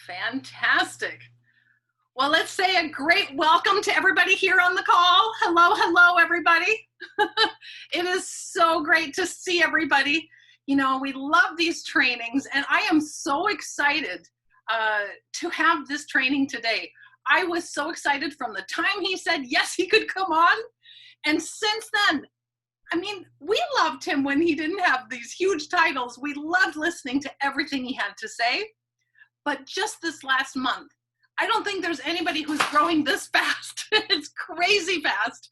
Fantastic. Well, let's say a great welcome to everybody here on the call. Hello, hello, everybody. It is so great to see everybody. You know, we love these trainings, and I am so excited to have this training today. I was so excited from the time he said yes, he could come on. And since then, I mean, we loved him when he didn't have these huge titles. We loved listening to everything he had to say. But just this last month, I don't think there's anybody who's growing this fast. It's crazy fast.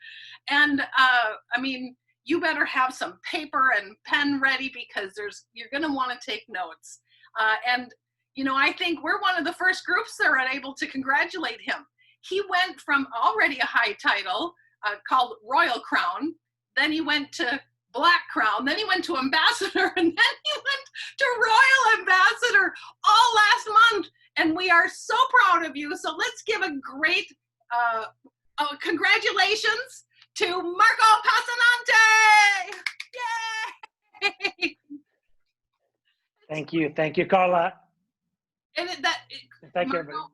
And I mean, you better have some paper and pen ready because you're going to want to take notes. And, you know, I think we're one of the first groups that are able to congratulate him. He went from already a high title called Royal Crown. Then he went to Black Crown. Then he went to Ambassador. And then he went to Royal Ambassador all last month. And we are so proud of you. So let's give a great congratulations to Marco Passanante. Yay! Thank you, Carla. And Thank you, Marco, everybody.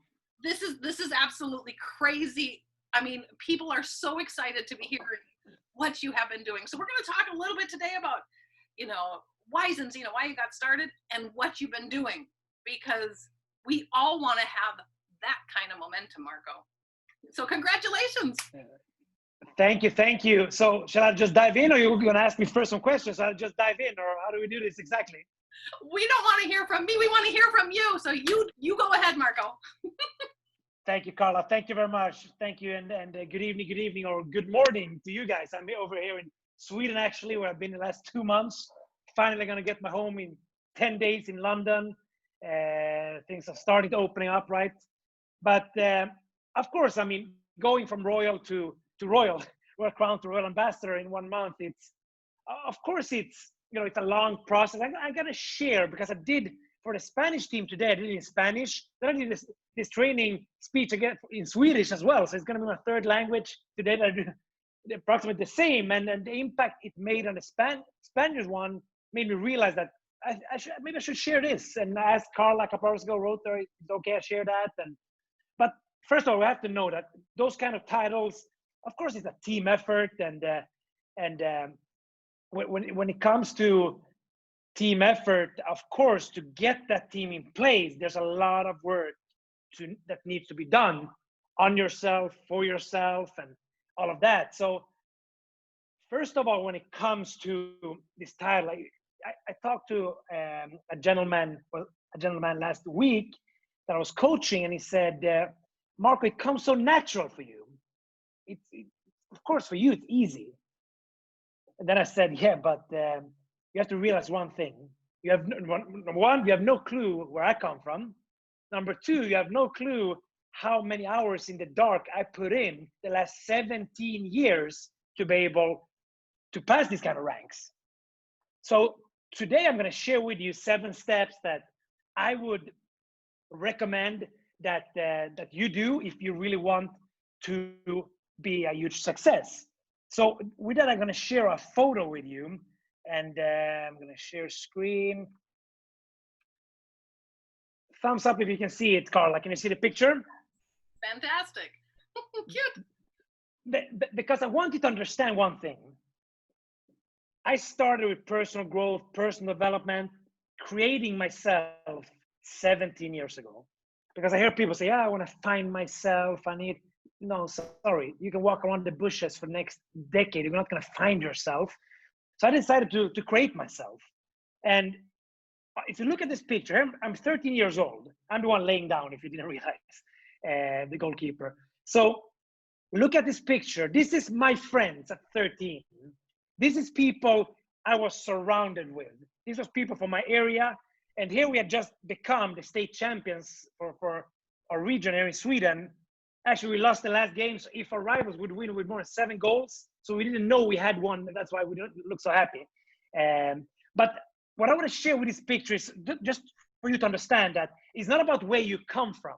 This is absolutely crazy. I mean, people are so excited to be hearing what you have been doing. So we're going to talk a little bit today about, you know, why you got started and what you've been doing, because we all want to have that kind of momentum, Marco. So congratulations. Thank you. So shall I just dive in, or you're going to ask me first some questions? I'll just dive in, or how do we do this exactly? We don't want to hear from me. We want to hear from you. So you go ahead, Marco. Thank you, Carla. Thank you very much. Thank you. And good evening, or good morning to you guys. I'm over here in Sweden, actually, where I've been the last 2 months. Finally going to get my home in 10 days in London. Things are starting to opening up, right? But of course, I mean, going from Royal to Royal Crown to Royal Ambassador in 1 month, it's a long process. I got to share, because I did for the Spanish team today. I did it in Spanish. Then I did this training speech again in Swedish as well. So it's going to be my third language today. I do approximately the same, and the impact it made on the Spanish one made me realize that I should share this. And I asked Carla a couple hours ago, wrote there, it's okay, I share that. But first of all, we have to know that those kind of titles, of course, it's a team effort, and when it comes to team effort, of course, to get that team in place, there's a lot of work that needs to be done on yourself, for yourself, and all of that. So first of all, when it comes to this title, I talked to a gentleman last week that I was coaching, and he said, Marco, it comes so natural for you. It's of course, for you, it's easy. And then I said, yeah, but you have to realize one thing. You have number one, you have no clue where I come from. Number two, you have no clue how many hours in the dark I put in the last 17 years to be able to pass these kind of ranks. So today I'm going to share with you 7 steps that I would recommend that you do if you really want to be a huge success. So with that, I'm going to share a photo with you, and I'm going to share screen. Thumbs up if you can see it, Carla. Can you see the picture? Fantastic. Cute. Because I want you to understand one thing. I started with personal growth, personal development, creating myself 17 years ago. Because I hear people say, I want to find myself. No, sorry. You can walk around the bushes for the next decade. You're not going to find yourself. So I decided to create myself. And if you look at this picture, I'm 13 years old. I'm the one laying down, if you didn't realize, the goalkeeper. So look at this picture. This is my friends at 13. This is people I was surrounded with. These were people from my area. And here we had just become the state champions for our region here in Sweden. Actually, we lost the last game. So if our rivals would win with more than 7 goals, so we didn't know we had one. That's why we don't look so happy. But what I want to share with this picture is just for you to understand that it's not about where you come from.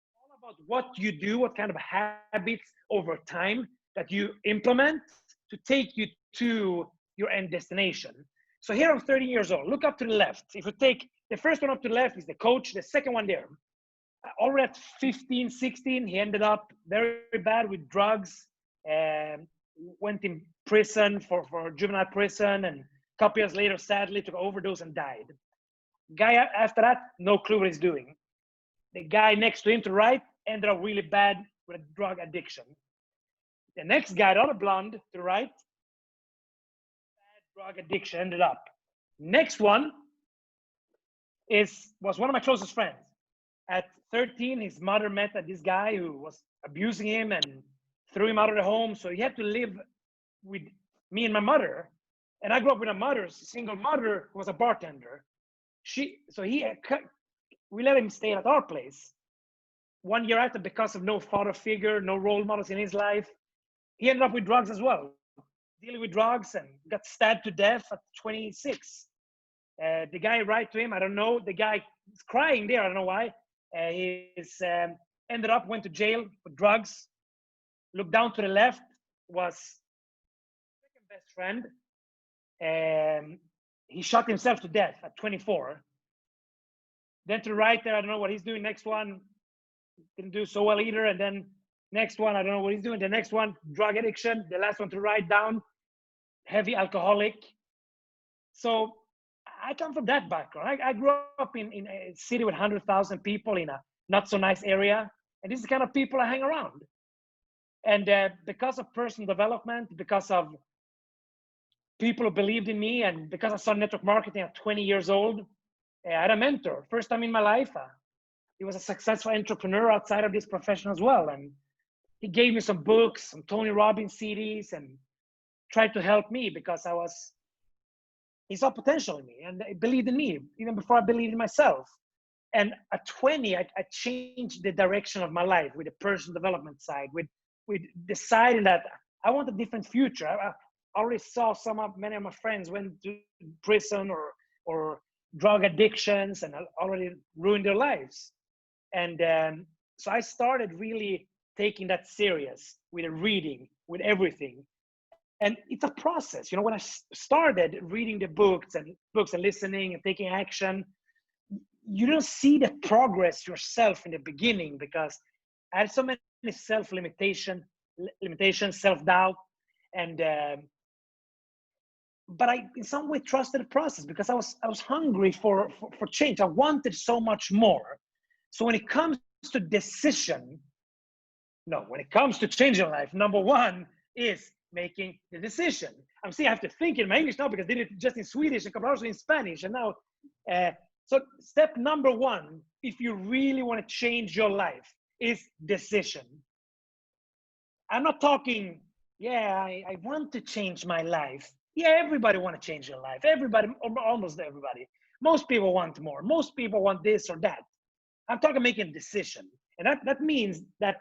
It's all about what you do, what kind of habits over time that you implement to take you to your end destination. So here I'm 30 years old. Look up to the left. If you take the first one up to the left is the coach. The second one there, already at 15, 16, he ended up very bad with drugs, and went in prison for juvenile prison, and a couple years later, sadly, took an overdose and died. Guy after that, no clue what he's doing. The guy next to him to the right ended up really bad with a drug addiction. The next guy, the other blonde to the right, bad drug addiction ended up. Next one was one of my closest friends. At 13, his mother met this guy who was abusing him and threw him out of the home. So he had to live with me and my mother. And I grew up with a mother, a single mother, who was a bartender. We let him stay at our place. 1 year after, because of no father figure, no role models in his life, he ended up with drugs as well, dealing with drugs, and got stabbed to death at 26. The guy right to him, I don't know. The guy is crying there, I don't know why. Went to jail for drugs. Look down to the left, was second best friend. He shot himself to death at 24. Then to the right there, I don't know what he's doing. Next one, didn't do so well either. And then next one, I don't know what he's doing. The next one, drug addiction. The last one to the right down, heavy alcoholic. So I come from that background. I grew up in a city with 100,000 people in a not so nice area. And this is the kind of people I hang around. And because of personal development, because of people who believed in me, and because I started network marketing at 20 years old, I had a mentor. First time in my life, he was a successful entrepreneur outside of this profession as well. And he gave me some books, some Tony Robbins CDs, and tried to help me because he saw potential in me and he believed in me even before I believed in myself. And at 20, I changed the direction of my life with the personal development side, with deciding that I want a different future. I already saw many of my friends went to prison or drug addictions and already ruined their lives. And so I started really taking that serious with the reading, with everything. And it's a process. When I started reading the books and listening and taking action, you don't see the progress yourself in the beginning because I had so many limitations, self-doubt, but I in some way trusted the process because I was hungry for change. I wanted so much more. So when it comes to when it comes to changing life, number one is making the decision. I have to think in my English now because I did it just in Swedish, a couple hours in Spanish, and now. So step number one, if you really want to change your life, is decision. I'm not talking, I want to change my life. Yeah, everybody want to change their life. Everybody, almost everybody. Most people want more. Most people want this or that. I'm talking making a decision. And that means that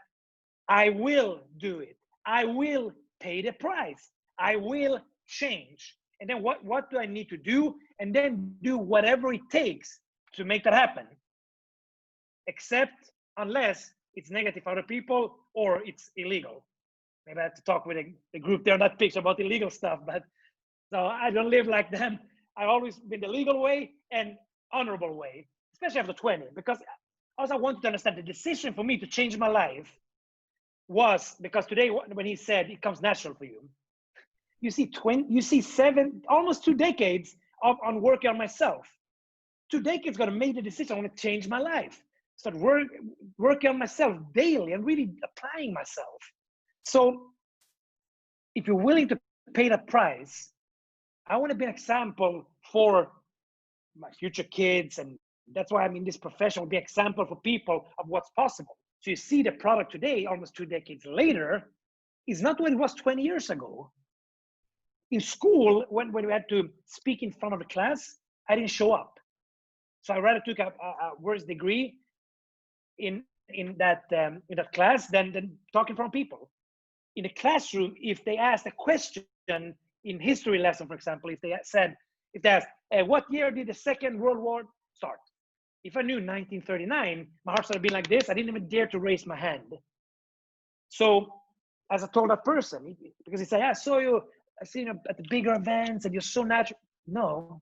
I will do it. I will pay the price. I will change. And then what do I need to do? And then do whatever it takes to make that happen. Except unless it's negative for other people or it's illegal. Maybe I have to talk with the group there on that picture about illegal stuff, but so I don't live like them. I've always been the legal way and honorable way, especially after 20, because also I wanted to understand the decision for me to change my life was because today when he said it comes natural for you, you see almost 2 decades on working on myself. 2 decades gonna make the decision. I want to change my life. Start working on myself daily and really applying myself. So if you're willing to pay that price, I want to be an example for my future kids. And that's why I'm in this profession, will be an example for people of what's possible. So you see the product today, almost 2 decades later, is not what it was 20 years ago. In school, when we had to speak in front of the class, I didn't show up. So I rather took a worse degree in that class than talking in front of people. In the classroom, if they asked a question in history lesson, for example, if they asked, what year did the Second World War start? If I knew 1939, my heart started being like this. I didn't even dare to raise my hand. So as I told that person, because he said, I saw you, I seen you at the bigger events and you're so natural. No,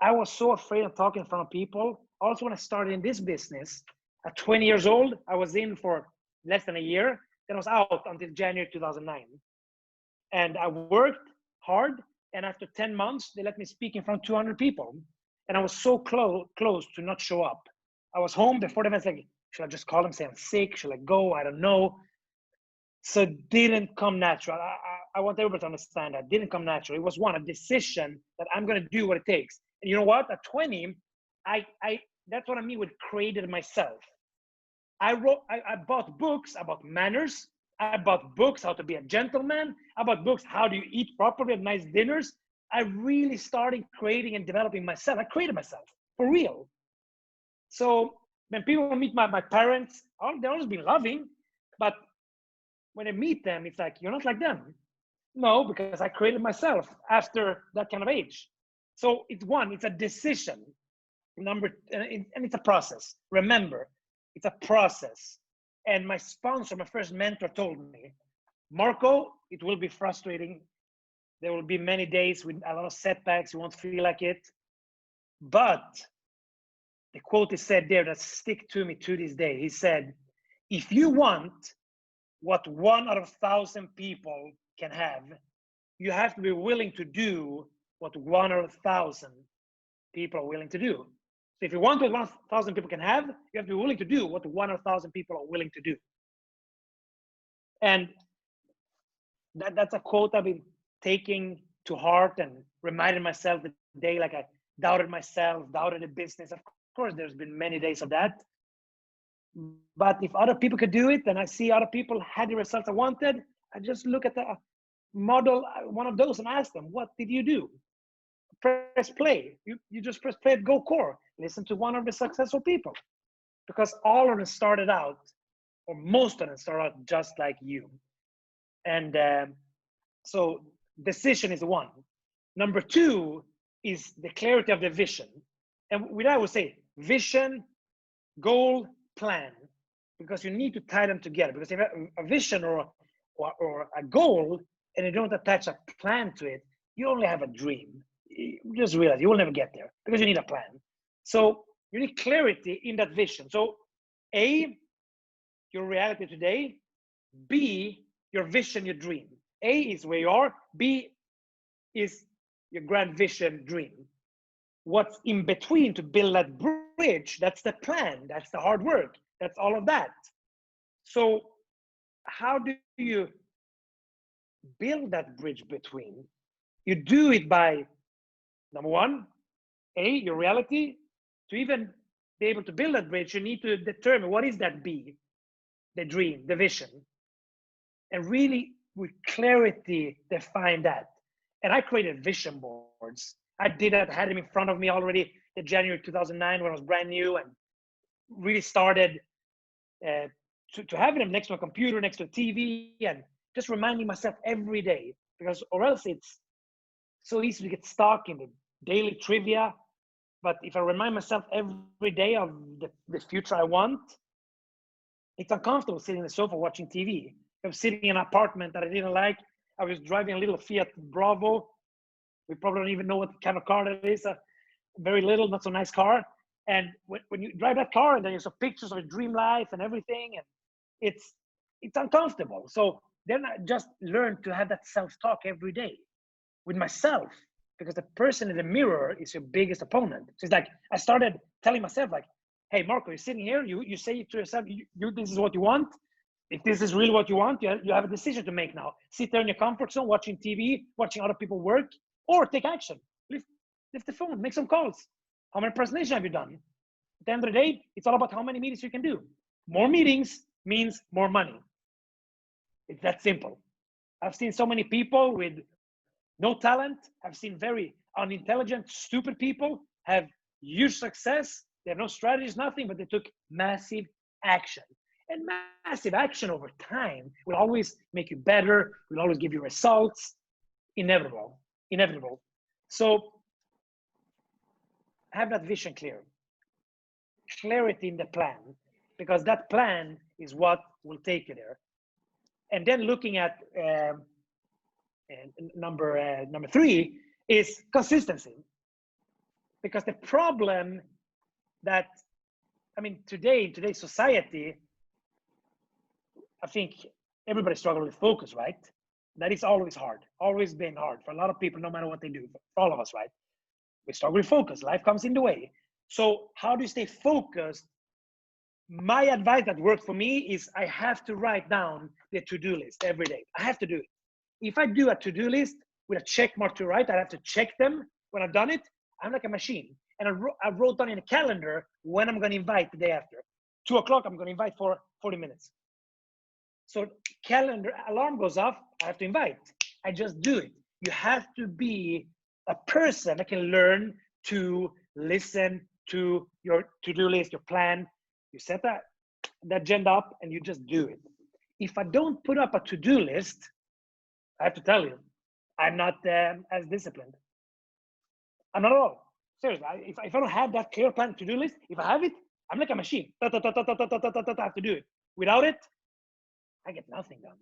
I was so afraid of talking in front of people. Also, when I started in this business at 20 years old, I was in for less than a year. Then I was out until January 2009. And I worked hard. And after 10 months, they let me speak in front of 200 people. And I was so close to not show up. I was home before the event, like, should I just call them, say I'm sick? Should I go? I don't know. So it didn't come natural. I want everybody to understand that. It didn't come natural. It was a decision that I'm going to do what it takes. And you know what? At 20, I that's what I mean with created myself. I bought books about manners. I bought books how to be a gentleman. I bought books how do you eat properly at nice dinners. I really started creating and developing myself. I created myself for real. So when people meet my parents, they've always been loving, but when I meet them, it's like, you're not like them. No, because I created myself after that kind of age. So it's a decision. And it's a process. Remember, it's a process. And my sponsor, my first mentor told me, Marco, it will be frustrating. There will be many days with a lot of setbacks. You won't feel like it. But the quote is said there that stick to me to this day. He said, if you want what 1 out of 1,000 people can have, you have to be willing to do what 1 out of 1,000 people are willing to do. So if you want what 1,000 people can have, you have to be willing to do what 1 out of 1,000 people are willing to do. And that's a quote I've been taking to heart and reminding myself the day like I doubted myself, doubted the business. Of course, there's been many days of that. But if other people could do it and I see other people had the results I wanted, I just look at the model, one of those, and ask them, what did you do? Press play. You just press play at Go Core. Listen to one of the successful people. Because all of them started out, or most of them started out just like you. And so decision is one. Number two is the clarity of the vision. And with that, I would say vision, goal, plan, because you need to tie them together. Because if you have a vision or a goal and you don't attach a plan to it, you only have a dream. You just realize you will never get there because you need a plan. So you need clarity in that vision. So A, your reality today. B, your vision, your dream. A is where you are. B is your grand vision, dream. What's in between to build that bridge, that's the plan, that's the hard work, that's all of that. So how do you build that bridge between? You do it by, number one, A, your reality. To even be able to build that bridge, you need to determine what is that B, the dream, the vision. And really, with clarity, define that. And I created vision boards. I did that, had them in front of me already in January 2009 when I was brand new, and really started to have them next to a computer, next to a TV, and just reminding myself every day, because or else it's so easy to get stuck in the daily trivia. But if I remind myself every day of the future I want, it's uncomfortable sitting on the sofa watching TV. I was sitting in an apartment that I didn't like. I was driving a little Fiat Bravo. We probably don't even know what kind of car that is. A very little, not so nice car. And when you drive that car and then you saw pictures of a dream life and everything, and it's uncomfortable. So then I just learned to have that self-talk every day with myself, because the person in the mirror is your biggest opponent. So it's like I started telling myself, like, hey, Marco, you're sitting here. You say to yourself, this is what you want. If this is really what you want, you have a decision to make now. Sit there in your comfort zone, watching TV, watching other people work, or take action. Lift the phone, make some calls. How many presentations have you done? At the end of the day, it's all about how many meetings you can do. More meetings means more money. It's that simple. I've seen so many people with no talent. I've seen very unintelligent, stupid people have huge success. They have no strategies, nothing, but they took massive action. And massive action over time will always make you better, will always give you results. Inevitable. So have that vision clear. Clarity in the plan, because that plan is what will take you there. And then looking at number three is consistency. Because the problem that, I mean, today, in today's society, I think everybody struggles with focus, right? That is always hard, always been hard for a lot of people, no matter what they do, for all of us, right? We struggle with focus. Life comes in the way. So how do you stay focused? My advice that worked for me is I have to write down the to-do list every day. I have to do it. If I do a to-do list with a check mark to right, I have to check them. When I've done it, I'm like a machine. And I wrote down in a calendar when I'm going to invite the day after. 2 o'clock, I'm going to invite for 40 minutes. So calendar alarm goes off, I have to invite. I just do it. You have to be a person that can learn to listen to your to-do list, your plan. You set the agenda up and you just do it. If I don't put up a to-do list, I have to tell you, I'm not as disciplined. I'm not at all. Seriously, if I don't have that clear plan to-do list, if I have it, I'm like a machine. I have to do it. Without it, I get nothing done.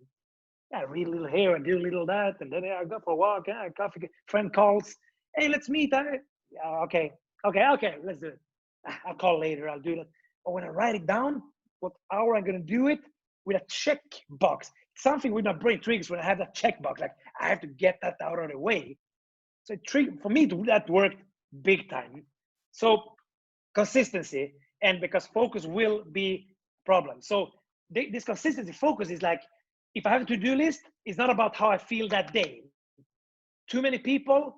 I read a little here and do a little that, and then I go for a walk, coffee, friend calls. Hey, let's meet. Okay, let's do it. I'll call later, I'll do that. But when I write it down, what hour I'm gonna do it with a check box. Something with my brain triggers when I have that check box. Like I have to get that out of the way. So for me, that worked big time. So consistency, and because focus will be a problem. So this consistency focus is like, if I have a to-do list, it's not about how I feel that day. Too many people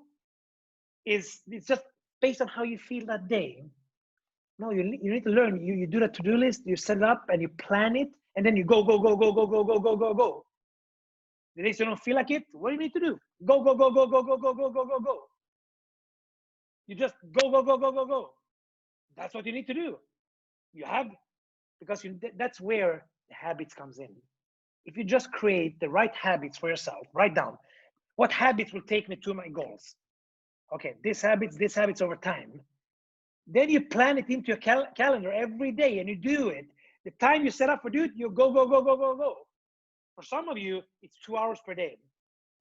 it's just based on how you feel that day. No, you need to learn. You do the to-do list, you set it up and you plan it, and then you go. The days you don't feel like it, what do you need to do? Go. You just go. That's what you need to do. You have, because that's where the habits comes in. If you just create the right habits for yourself, write down what habits will take me to my goals. Okay, these habits over time. Then you plan it into your calendar every day and you do it. The time you set up for do it, you go. For some of you, it's 2 hours per day.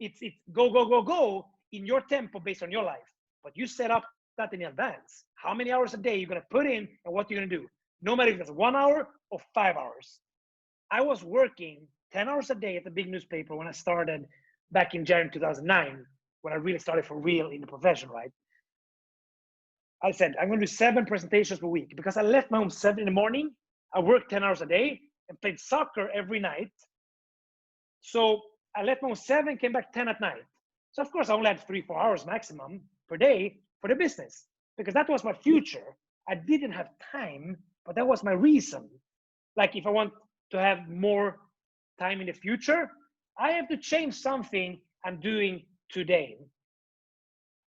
It's go in your tempo based on your life. But you set up that in advance. How many hours a day you're gonna put in and what you're gonna do. No matter if it's 1 hour or 5 hours. I was working 10 hours a day at the big newspaper when I started back in January 2009, when I really started for real in the profession, right? I said, I'm gonna do 7 presentations per week because I left my home 7 in the morning. I worked 10 hours a day and played soccer every night. So I left my home 7, came back 10 at night. So of course I only had 3-4 hours maximum per day for the business because that was my future. I didn't have time, but that was my reason. Like if I want to have more time in the future, I have to change something I'm doing today.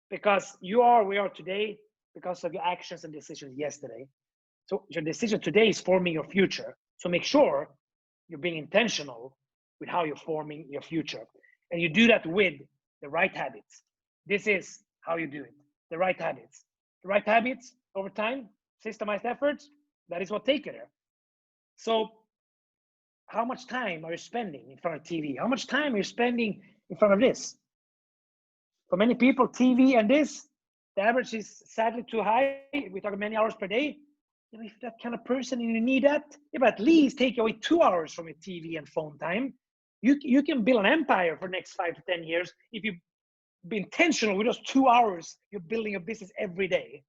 Because we are today because of your actions and decisions yesterday. So your decision today is forming your future. So make sure you're being intentional with how you're forming your future. And you do that with the right habits. This is how you do it. The right habits. The right habits over time, systemized efforts, that is what take you there. So how much time are you spending in front of TV? How much time are you spending in front of this? For many people, TV and this, the average is sadly too high. We're talking many hours per day. If that kind of person and you need that, but at least take away 2 hours from your TV and phone time. You can build an empire for the next 5 to 10 years if you be intentional with those 2 hours you're building a business every day.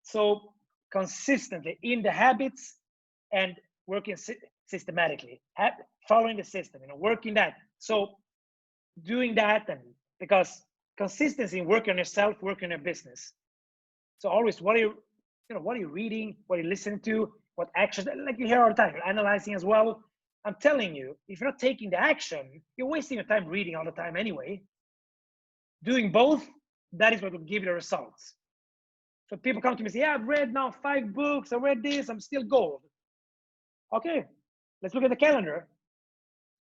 So consistently in the habits and working systematically, following the system, working that. So doing that, and because consistency in working on yourself, working on your business. So always, what are you reading? What are you listening to? What actions? Like you hear all the time, you're analyzing as well. I'm telling you, if you're not taking the action, you're wasting your time reading all the time anyway. Doing both, that is what will give you the results. So people come to me and say, yeah, I've read now 5 books, I read this, I'm still gold. Okay, let's look at the calendar.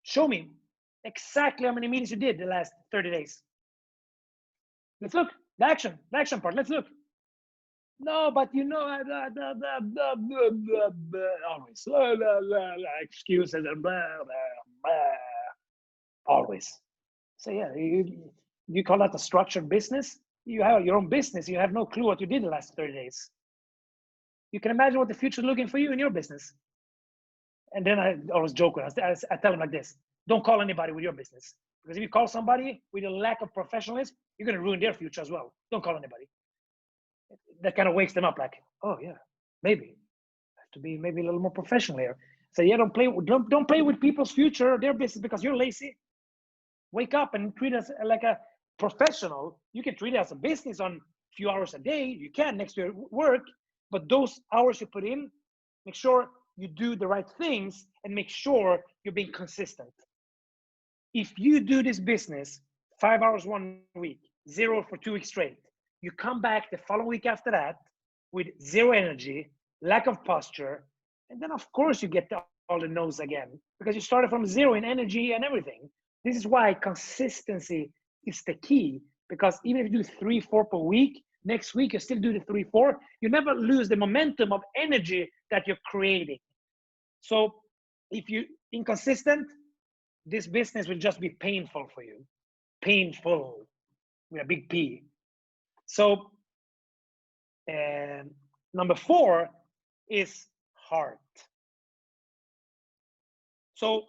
Show me exactly how many meetings you did the last 30 days. Let's look, the action part, let's look. No, but always excuses and always. So yeah, you call that a structured business? you have your own business, you have no clue what you did the last 30 days. You can imagine what the future is looking for you in your business. And then I always joke with I tell them like this: don't call anybody with your business, because if you call somebody with a lack of professionalism, you're going to ruin their future as well. Don't call anybody. That kind of wakes them up, like, oh yeah, maybe I have to be maybe a little more professional here. So yeah, don't play with people's future or their business because you're lazy. Wake up and treat us like a professional. You can treat it as a business on a few hours a day. You can next to your work, but those hours you put in, make sure you do the right things and make sure you're being consistent. If you do this business 5 hours 1 week, 0 for 2 weeks straight, you come back the following week after that with 0 energy, lack of posture, and then of course you get all the no's again because you started from 0 in energy and everything. This is why consistency is the key, because even if you do 3, 4 per week, next week you still do the 3, 4, you never lose the momentum of energy that you're creating. So if you're inconsistent, this business will just be painful for you. Painful with a big P. So number 4 is heart. So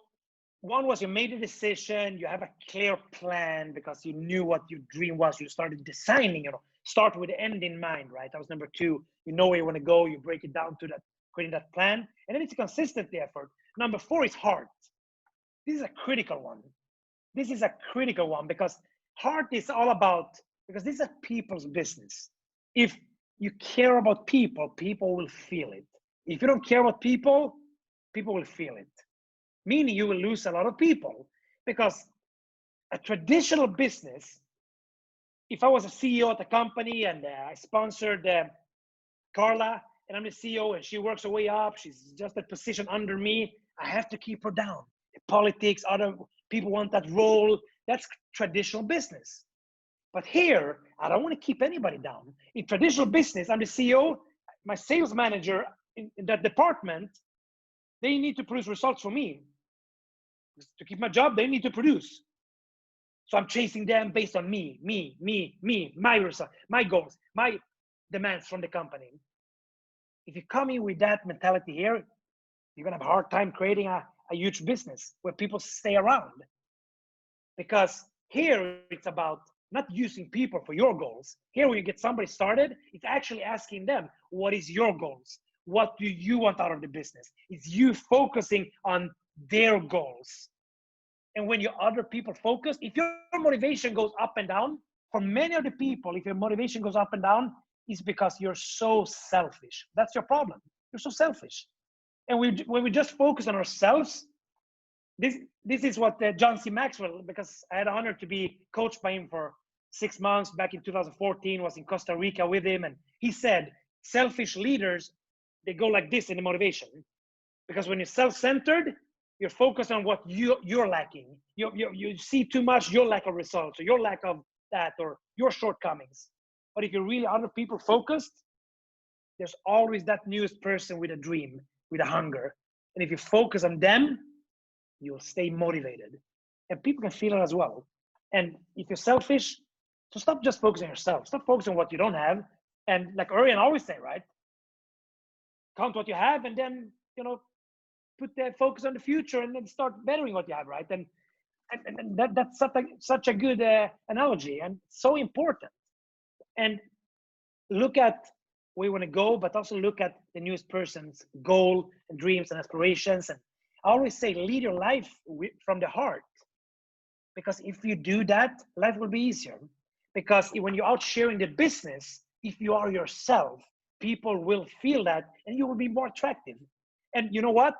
1 was you made a decision, you have a clear plan because you knew what your dream was. You started designing, start with the end in mind, right? That was number 2. You know where you want to go, you break it down to that, creating that plan. And then it's a consistent effort. Number 4 is heart. This is a critical one. This is a critical one because heart is all about, because this is a people's business. If you care about people, people will feel it. If you don't care about people, people will feel it. Meaning you will lose a lot of people, because a traditional business, if I was a CEO at a company and I sponsored Carla and I'm the CEO and she works her way up, she's just a position under me, I have to keep her down. Politics, other people want that role. That's traditional business. But here, I don't want to keep anybody down. In traditional business, I'm the CEO, my sales manager in that department, they need to produce results for me. To keep my job, they need to produce. So I'm chasing them based on me, my result, my goals, my demands from the company. If you come in with that mentality here, you're going to have a hard time creating a huge business where people stay around. Because here it's about not using people for your goals. Here when you get somebody started, it's actually asking them, what is your goals? What do you want out of the business? It's you focusing on their goals. And when your other people focus, if your motivation goes up and down, for many of the people, if your motivation goes up and down, it's because you're so selfish. That's your problem. You're so selfish. And when we just focus on ourselves, this is what John C. Maxwell, because I had the honor to be coached by him for 6 months back in 2014, was in Costa Rica with him. And he said, selfish leaders, they go like this in the motivation. Because when you're self-centered, you're focused on what you're lacking. You see too much, your lack of results, or your lack of that, or your shortcomings. But if you're really other people focused, there's always that newest person with a dream, with a hunger. And if you focus on them, you'll stay motivated. And people can feel it as well. And if you're selfish, so stop just focusing on yourself. Stop focusing on what you don't have. And like Urian always say, right? Count what you have and then, put the focus on the future and then start bettering what you have, right? And that's such a good analogy and so important. And look at where you want to go, but also look at the newest person's goal and dreams and aspirations. And I always say, lead your life from the heart. Because if you do that, life will be easier. Because when you're out sharing the business, if you are yourself, people will feel that and you will be more attractive. And you know what?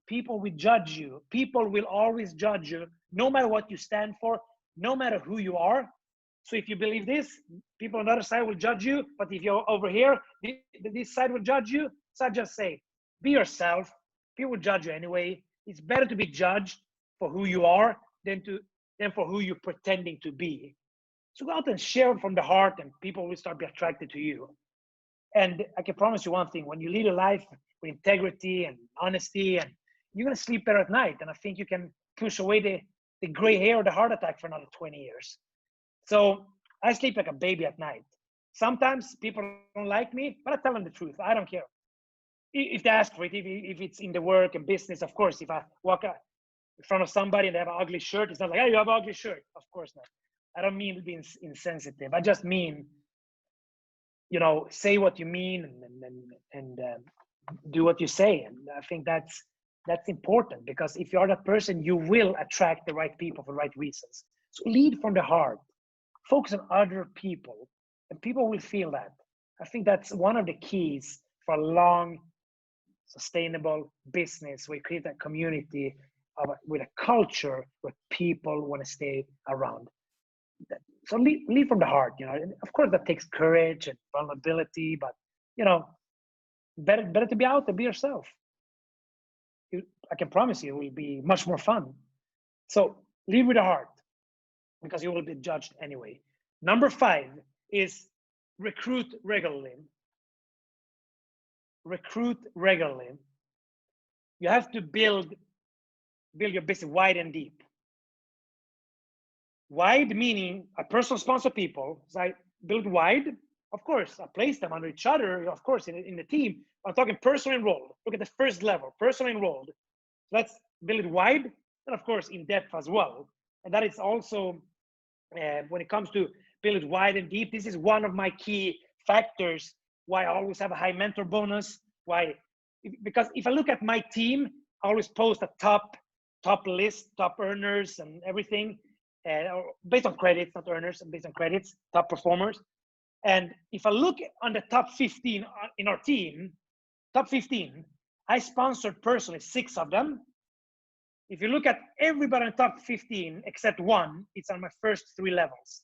People will judge you. People will always judge you, no matter what you stand for, no matter who you are. So if you believe this, people on the other side will judge you. But if you're over here, this side will judge you. So I just say, be yourself. People will judge you anyway. It's better to be judged for who you are than for who you're pretending to be. So go out and share from the heart and people will start to be attracted to you. And I can promise you one thing, when you lead a life with integrity and honesty, and you're going to sleep better at night. And I think you can push away the gray hair or the heart attack for another 20 years. So I sleep like a baby at night. Sometimes people don't like me, but I tell them the truth. I don't care. If they ask for it, if it's in the work and business, of course, if I walk out in front of somebody and they have an ugly shirt, it's not like, hey, you have an ugly shirt. Of course not. I don't mean being insensitive. I just mean, you know, say what you mean and do what you say. And I think that's important, because if you are that person, you will attract the right people for the right reasons. So lead from the heart, focus on other people, and people will feel that. I think that's one of the keys for a long, sustainable business. We create a community with a culture where people want to stay around. So lead from the heart, you know. And of course, that takes courage and vulnerability, but you know, better to be out there, be yourself. I can promise you, it will be much more fun. So lead with the heart, because you will be judged anyway. Number 5 is recruit regularly. Recruit regularly. You have to build your business wide and deep. Wide meaning I personal sponsor people. So I build wide. Of course, I place them under each other, of course, in the team. I'm talking personal enrolled. Look at the first level, personal enrolled. Let's build it wide, and of course in depth as well. And that is also when it comes to build it wide and deep. This is one of my key factors why I always have a high mentor bonus. Why? Because if I look at my team, I always post a top list, top earners and everything, based on credits, not earners, based on credits, top performers. And if I look on the top 15 in our team, top 15, I sponsored personally 6 of them. If you look at everybody in the top 15 except one, it's on my first 3 levels.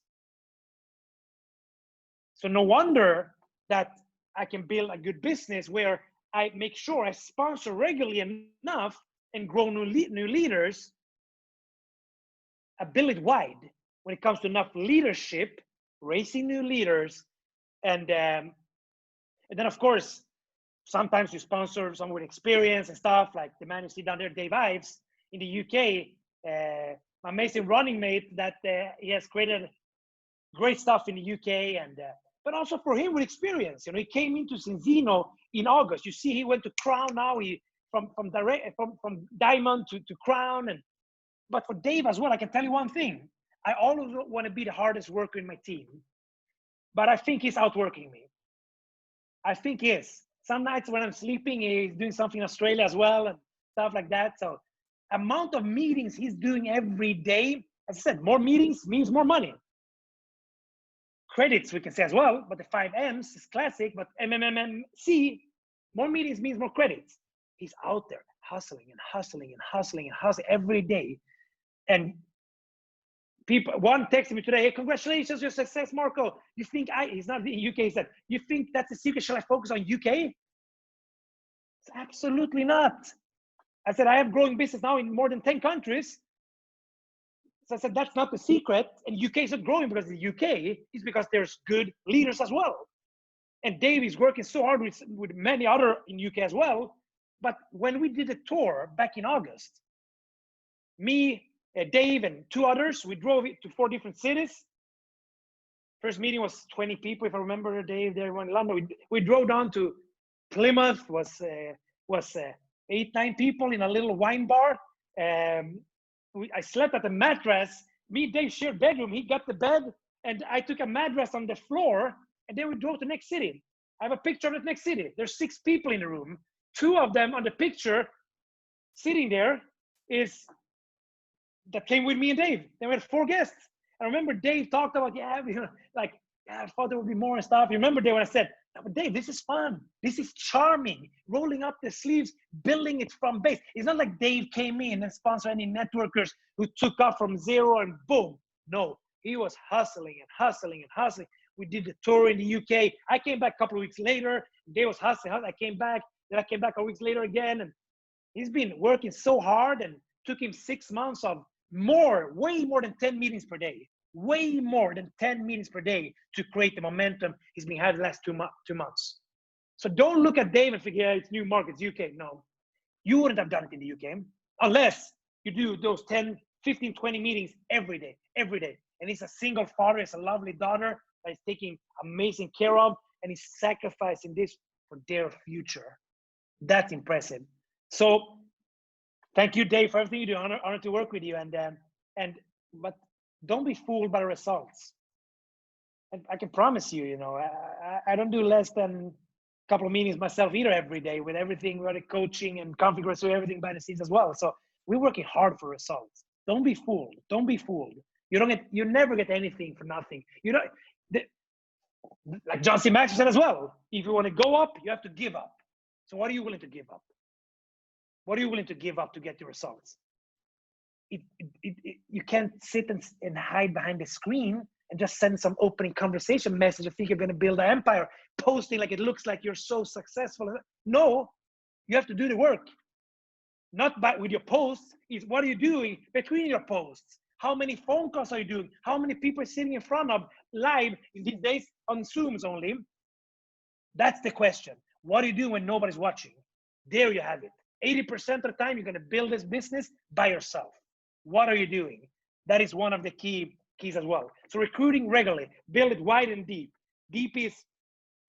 So no wonder that I can build a good business where I make sure I sponsor regularly enough and grow new leaders. I build it wide when it comes to enough leadership, raising new leaders, and then of course, sometimes you sponsor someone with experience and stuff, like the man you see down there, Dave Ives, in the UK, my amazing running mate that he has created great stuff in the UK, and but also for him with experience. You know, he came into Cinzino in August. You see, he went to Crown now. He from Diamond to Crown, and but for Dave as well, I can tell you one thing. I always want to be the hardest worker in my team, but I think he's outworking me. I think he is. Some nights when I'm sleeping, he's doing something in Australia as well and stuff like that. So amount of meetings he's doing every day, as I said, more meetings means more money. Credits we can say as well, but the 5 M's is classic, but MMMC, more meetings means more credits. He's out there hustling and hustling and hustling and hustling every day. And people, one texted me today, hey, congratulations, your success, Marco. You think he's not in UK, he said, you think that's the secret? Shall I focus on UK? It's absolutely not. I said, I have growing business now in more than 10 countries. So I said, that's not the secret. And UK is not growing because the UK, is because there's good leaders as well. And Dave is working so hard with many other in UK as well. But when we did a tour back in August, me, Dave, and 2 others, we drove it to 4 different cities. First meeting was 20 people, if I remember, Dave, there in London. We drove down to Plymouth, was 8-9 people in a little wine bar. I slept at a mattress. Me, Dave shared bedroom. He got the bed, and I took a mattress on the floor, and then we drove to the next city. I have a picture of the next city. There's 6 people in the room. 2 of them on the picture sitting there that came with me and Dave. Then we had 4 guests. I remember Dave talked about, I thought there would be more and stuff. You remember, Dave, when I said, no, but Dave, this is fun. This is charming. Rolling up the sleeves, building it from base. It's not like Dave came in and sponsored any networkers who took off from 0 and boom. No, he was hustling and hustling and hustling. We did the tour in the UK. I came back a couple of weeks later. Dave was hustling. I came back. Then I came back a week later again. And he's been working so hard, and took him 6 months of way more than 10 meetings per day. Way more than 10 meetings per day to create the momentum he's been having the last 2 months. So don't look at Dave and figure, it's new markets, UK. No, you wouldn't have done it in the UK unless you do those 10, 15, 20 meetings every day. and he's a single father, has a lovely daughter that he's taking amazing care of, and he's sacrificing this for their future. That's impressive. So thank you, Dave, for everything you do. Honor to work with you. But don't be fooled by the results. And I can promise you, you know, I don't do less than a couple of meetings myself either every day with everything, with the coaching and configuring, so everything by the scenes as well. So we're working hard for results. Don't be fooled. Don't be fooled. You never get anything for nothing. You know, like John C. Maxwell said as well, if you want to go up, you have to give up. So what are you willing to give up? What are you willing to give up to get the results? You can't sit and hide behind the screen and just send some opening conversation message and think you're going to build an empire, posting like it looks like you're so successful. No, you have to do the work. Not with your posts. It's what are you doing between your posts? How many phone calls are you doing? How many people are sitting in front of live in these days on Zooms only? That's the question. What do you do when nobody's watching? There you have it. 80% of the time, you're going to build this business by yourself. What are you doing? That is one of the keys as well. So recruiting regularly, build it wide and deep. Deep is,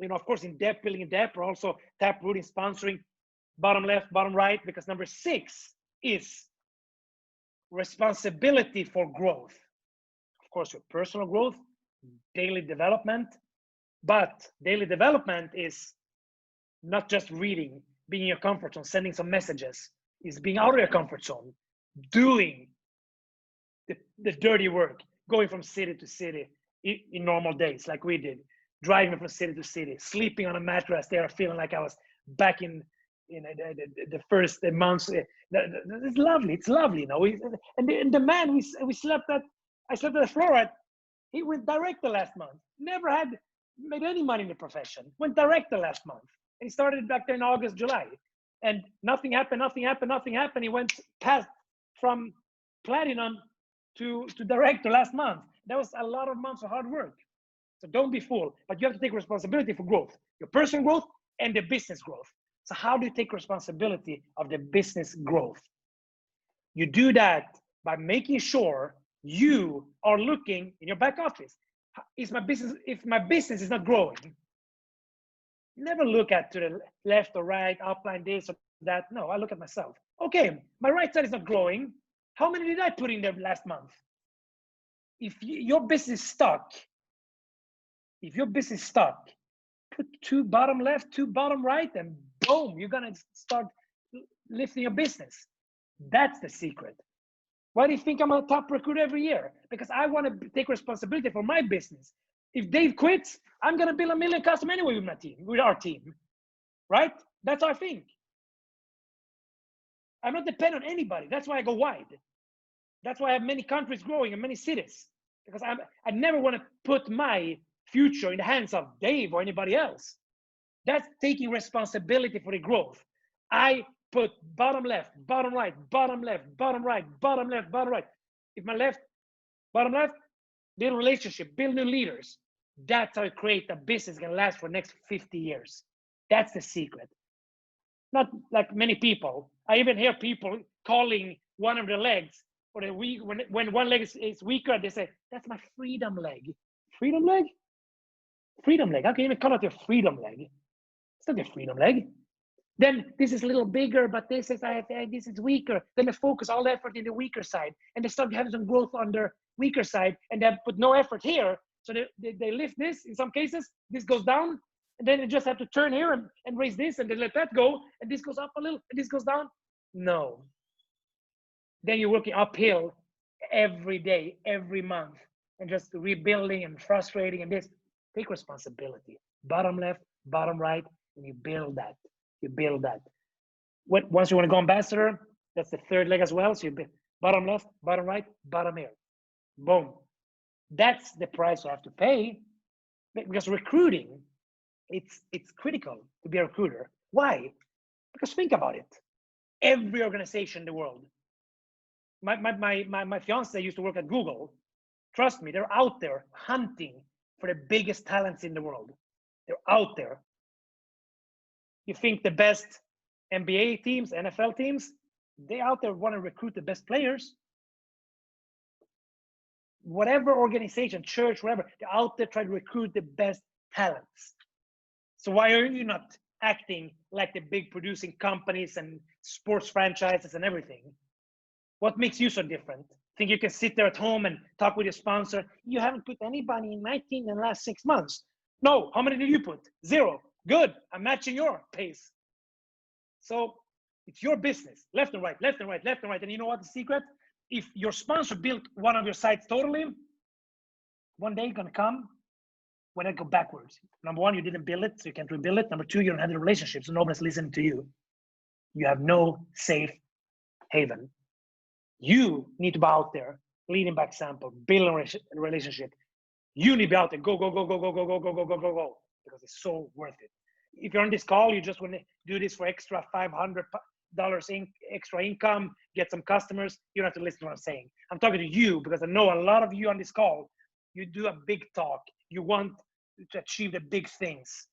you know, of course, in depth, building in depth, or also tap rooting, sponsoring, bottom left, bottom right, because number 6 is responsibility for growth. Of course, your personal growth, daily development, but daily development is not just reading, being in your comfort zone, sending some messages, is being out of your comfort zone, doing the dirty work, going from city to city in normal days like we did, driving from city to city, sleeping on a mattress there, feeling like I was back in the first months. It's lovely. It's lovely, you know. And the man we slept at, I slept at the floor at. He went director last month. Never had made any money in the profession. Went director last month. And he started back there in August, July, and nothing happened. He went past from platinum to director last month. That was a lot of months of hard work. So don't be fooled. But you have to take responsibility for growth, your personal growth and the business growth. So how do you take responsibility of the business growth? You do that by making sure you are looking in your back office. If my business is not growing, never look at to the left or right, upline this or that. No, I look at myself. Okay, my right side is not growing. How many did I put in there last month? If your business is stuck, put 2 bottom left, 2 bottom right, and boom, you're gonna start lifting your business. That's the secret. Why do you think I'm a top recruiter every year? Because I want to take responsibility for my business. If Dave quits, I'm gonna build 1 million customers anyway with my team, with our team, right? That's our thing. I'm not dependent on anybody. That's why I go wide. That's why I have many countries growing and many cities, because I never want to put my future in the hands of Dave or anybody else. That's taking responsibility for the growth. I put bottom left, bottom right, bottom left, bottom right, bottom left, bottom right. If my left, bottom left, build relationship, build new leaders. That's how you create a business that can last for the next 50 years. That's the secret. Not like many people. I even hear people calling one of their legs, or when one leg is weaker, they say, that's my freedom leg. Freedom leg? Freedom leg. How can you even call it your freedom leg? It's not your freedom leg. Then this is a little bigger, but this is weaker. Then they focus all the effort in the weaker side, and they start having some growth on their weaker side, and they put no effort here. So they lift this. In some cases, this goes down, and then they just have to turn here and raise this, and then let that go, and this goes up a little, and this goes down. No. Then you're working uphill every day, every month, and just rebuilding and frustrating and this. Take responsibility. Bottom left, bottom right, and you build that. You build that. Once you want to go ambassador, that's the third leg as well. So you bottom left, bottom right, bottom here. Boom. That's the price you have to pay, because recruiting, it's critical to be a recruiter. Why? Because think about it. Every organization in the world. My fiance used to work at Google. Trust me, they're out there hunting for the biggest talents in the world. They're out there. You think the best NBA teams, NFL teams, they out there want to recruit the best players. whatever organization, church, whatever, they're out there trying to recruit the best talents. So why are you not acting like the big producing companies and sports franchises and everything? What makes you so different? Think you can sit there at home and talk with your sponsor? You haven't put anybody in my team in the last 6 months. No, how many did you put? 0. Good, I'm matching your pace. So it's your business, left and right, left and right, left and right. And you know what the secret? If your sponsor built one of your sites totally, one day gonna come when I go backwards. Number one, you didn't build it, so you can't rebuild it. Number two, you don't have the relationship, so nobody's listening to you. You have no safe haven. You need to be out there, leading by example, building a relationship. You need to be out there, go, go, go, go, go, go, go, go, go, go, go, go, because it's so worth it. If you're on this call, you just want to do this for extra $500 extra income, get some customers, you don't have to listen to what I'm saying. I'm talking to you because I know a lot of you on this call, you do a big talk. You want to achieve the big things.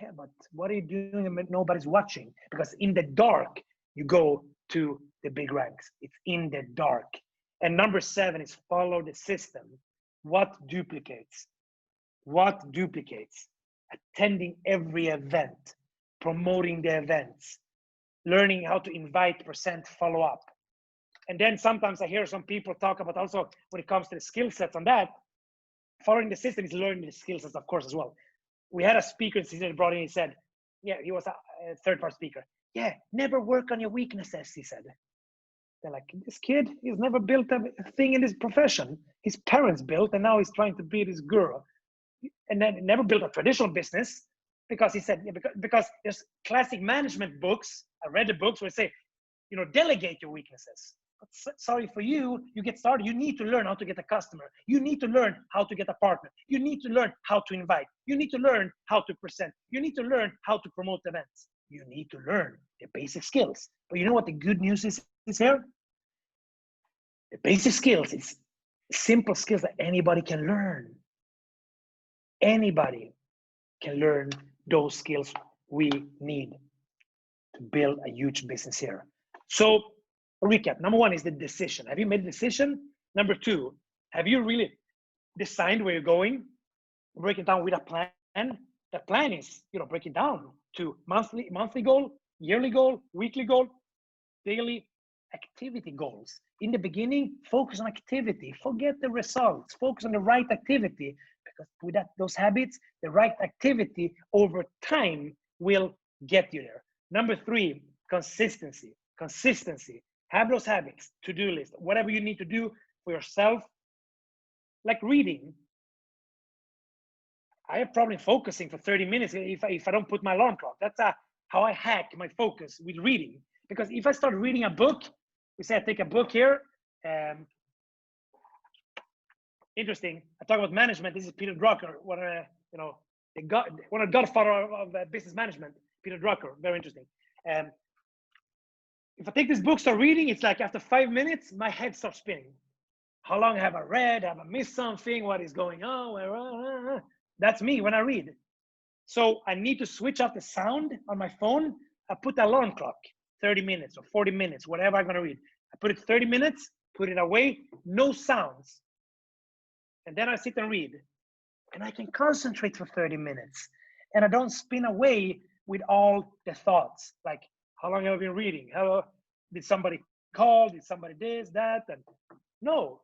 Yeah, but what are you doing when nobody's watching? Because in the dark, you go to the big ranks. It's in the dark. And number 7 is follow the system. What duplicates? What duplicates? Attending every event, promoting the events, learning how to invite, present, follow up. And then sometimes I hear some people talk about also when it comes to the skill sets on that, following the system is learning the skill sets, of course, as well. We had a speaker that brought in, he said, yeah, he was a third-party speaker. Yeah, never work on your weaknesses, he said. They're like, this kid, he's never built a thing in his profession. His parents built, and now he's trying to be this guru. And then never built a traditional business because he said, yeah, because there's classic management books. I read the books where they say, delegate your weaknesses. But sorry for you, you get started. You need to learn how to get a customer. You need to learn how to get a partner. You need to learn how to invite. You need to learn how to present. You need to learn how to promote events. You need to learn the basic skills. But you know what the good news is here? The basic skills is simple skills that anybody can learn. Anybody can learn those skills we need to build a huge business here. So, recap. Number 1 is the decision. Have you made a decision? Number 2, have you really designed where you're going? Break it down with a plan. The plan is, break it down to monthly goal, yearly goal, weekly goal, daily activity goals. In the beginning, focus on activity. Forget the results. Focus on the right activity, because with those habits, the right activity over time will get you there. Number 3, consistency. Consistency. Have those habits, to-do list, whatever you need to do for yourself, like reading. I have problem focusing for 30 minutes if I don't put my alarm clock. That's how I hack my focus with reading. Because if I start reading a book, we say I take a book here. Interesting. I talk about management. This is Peter Drucker, one of the godfather of business management. Peter Drucker, very interesting. If I take this book, start reading, it's like after 5 minutes, my head starts spinning. How long have I read? Have I missed something? What is going on? That's me when I read. So I need to switch off the sound on my phone. I put the alarm clock, 30 minutes or 40 minutes, whatever I'm going to read. I put it 30 minutes, put it away, no sounds. And then I sit and read. And I can concentrate for 30 minutes. And I don't spin away with all the thoughts. Like, how long have I been reading? How did somebody call? Did somebody this, that? And no,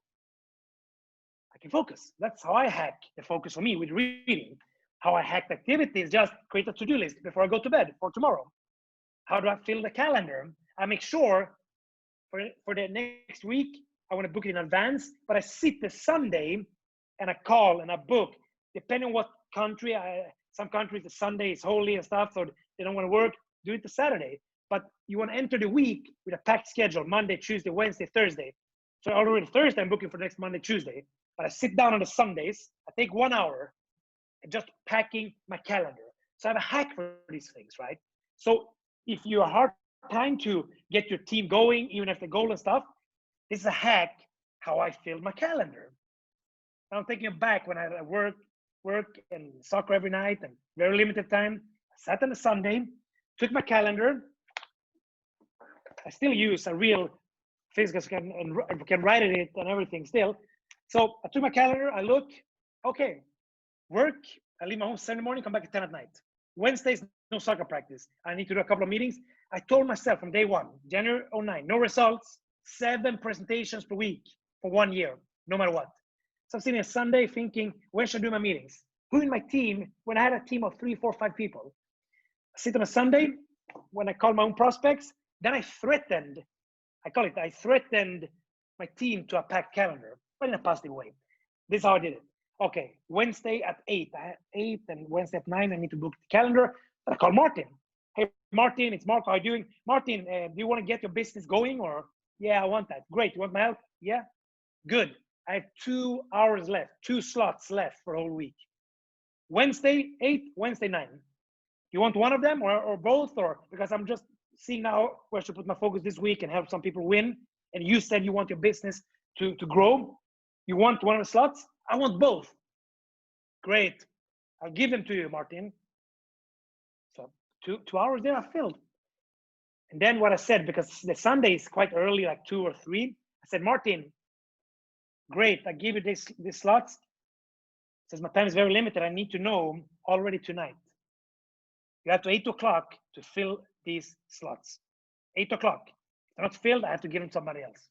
I can focus. That's how I hack the focus for me with reading. How I hack the activity is just create a to-do list before I go to bed for tomorrow. How do I fill the calendar? I make sure for the next week, I want to book it in advance, but I sit the Sunday and I call and I book, depending on what country. Some countries, the Sunday is holy and stuff, so they don't want to work. Do it the Saturday. But you want to enter the week with a packed schedule, Monday, Tuesday, Wednesday, Thursday. So already Thursday, I'm booking for next Monday, Tuesday. But I sit down on the Sundays. I take 1 hour and just packing my calendar. So I have a hack for these things, right? So if you have a hard time to get your team going, even if the goal and stuff, this is a hack how I fill my calendar. I'm taking it back when I work and soccer every night and very limited time. I sat on a Sunday, took my calendar. I still use a real physical and can write it and everything still. So I took my calendar, I look, okay, work, I leave my home 7 in the morning, come back at 10 at night. Wednesdays, no soccer practice. I need to do a couple of meetings. I told myself from day one, January 09, no results, 7 presentations per week for 1 year, no matter what. So I'm sitting on Sunday thinking, when should I do my meetings? Who in my team, when I had a team of 3, 4, 5 people, I sit on a Sunday, when I call my own prospects, then I threatened my team to a packed calendar, but in a positive way. This is how I did it. Okay, Wednesday at 8. I had 8 and Wednesday at 9, I need to book the calendar. I call Martin. Hey, Martin, it's Mark. How are you doing? Martin, do you want to get your business going? Or, yeah, I want that. Great. You want my help? Yeah, good. I have 2 hours left, 2 slots left for a whole week. Wednesday 8, Wednesday 9. You want one of them or both? Or because I'm just seeing now where I should put my focus this week and help some people win. And you said you want your business to grow. You want one of the slots? I want both. Great. I'll give them to you, Martin. So 2 hours there are filled. And then what I said, because the Sunday is quite early, like 2 or 3, I said, Martin, great, I give you these slots. Since my time is very limited, I need to know already tonight. You have to 8 o'clock to fill these slots. 8 o'clock. If they're not filled, I have to give them to somebody else.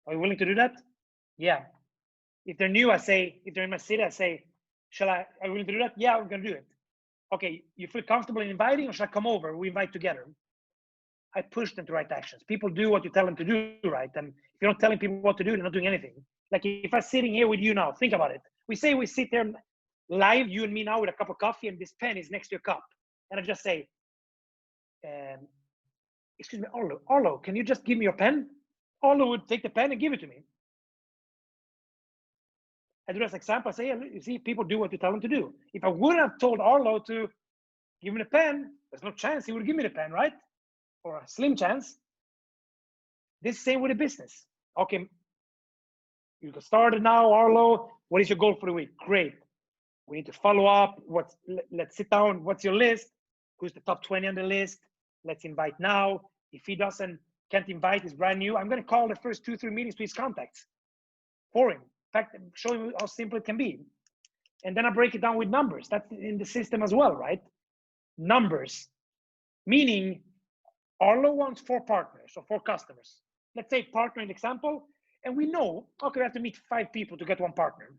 Are you willing to do that? Yeah. If they're new, I say, if they're in my city, I say, are you willing to do that? Yeah, we're going to do it. Okay, you feel comfortable in inviting or should I come over? We invite together. I push them to right actions. People do what you tell them to do, right? And if you're not telling people what to do, they're not doing anything. Like if I'm sitting here with you now, think about it. We say we sit there live, you and me now with a cup of coffee and this pen is next to your cup. And I just say, excuse me, Arlo, can you just give me your pen? Arlo would take the pen and give it to me. I do this example, I say, yeah, you see, people do what you tell them to do. If I wouldn't have told Arlo to give me the pen, there's no chance he would give me the pen, right? Or a slim chance. This same with a business. Okay, you can start it now, Arlo. What is your goal for the week? Great. We need to follow up. Let's sit down. What's your list? Who's the top 20 on the list? Let's invite now. If he can't invite, he's brand new. I'm going to call the first 2, 3 meetings to his contacts for him. In fact, show him how simple it can be. And then I break it down with numbers. That's in the system as well, right? Numbers, meaning Arlo wants 4 partners or 4 customers. Let's say partner in example, and we know, okay, we have to meet 5 people to get 1 partner.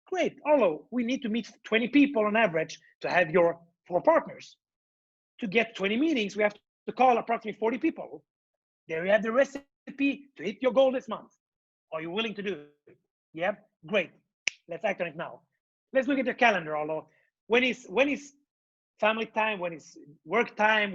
Great, Arlo, we need to meet 20 people on average to have your 4 partners. To get 20 meetings, we have to call approximately 40 people. There you have the recipe to hit your goal this month. Are you willing to do it? Yeah, great. Let's act on it now. Let's look at your calendar, Arlo. When is family time? When is work time?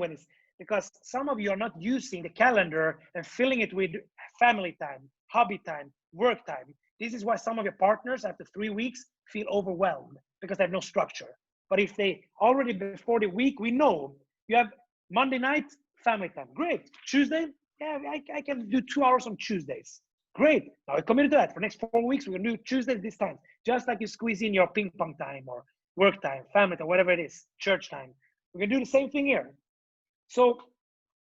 Because some of you are not using the calendar and filling it with family time, hobby time, work time. This is why some of your partners after 3 weeks feel overwhelmed because they have no structure. But if they already before the week, we know you have Monday night, family time. Great. Tuesday, yeah, I can do 2 hours on Tuesdays. Great. Now I committed to that. For the next 4 weeks, we're going to do Tuesdays this time. Just like you squeeze in your ping pong time or work time, family time, whatever it is, church time. We're going to do the same thing here. So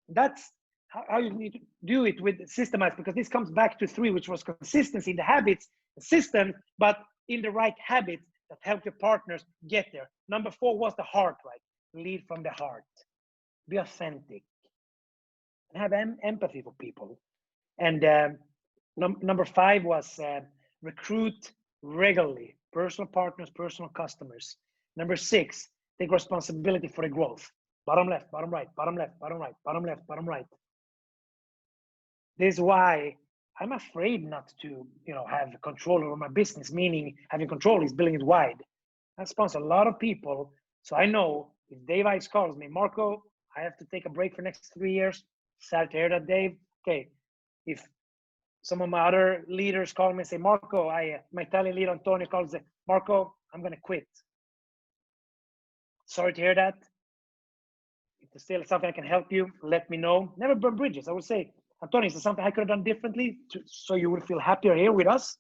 that's how you need to do it with systemized, because this comes back to 3, which was consistency in the habits, the system, but in the right habits that help your partners get there. Number 4 was the heart, right? Lead from the heart. Be authentic. And have empathy for people. And number 5 was recruit regularly. Personal partners, personal customers. Number 6, take responsibility for the growth. Bottom left, bottom right, bottom left, bottom right, bottom left, bottom right. This is why I'm afraid not to, have control over my business, meaning having control is building it wide. I sponsor a lot of people, so I know if Dave Ice calls me, Marco, I have to take a break for next 3 years. Sad to hear that, Dave. Okay, if some of my other leaders call me and say, Marco, my Italian leader Antonio calls me, Marco, I'm going to quit. Sorry to hear that. If there's still something I can help you, let me know. Never burn bridges. I would say, Antonio, is there something I could have done differently so you would feel happier here with us?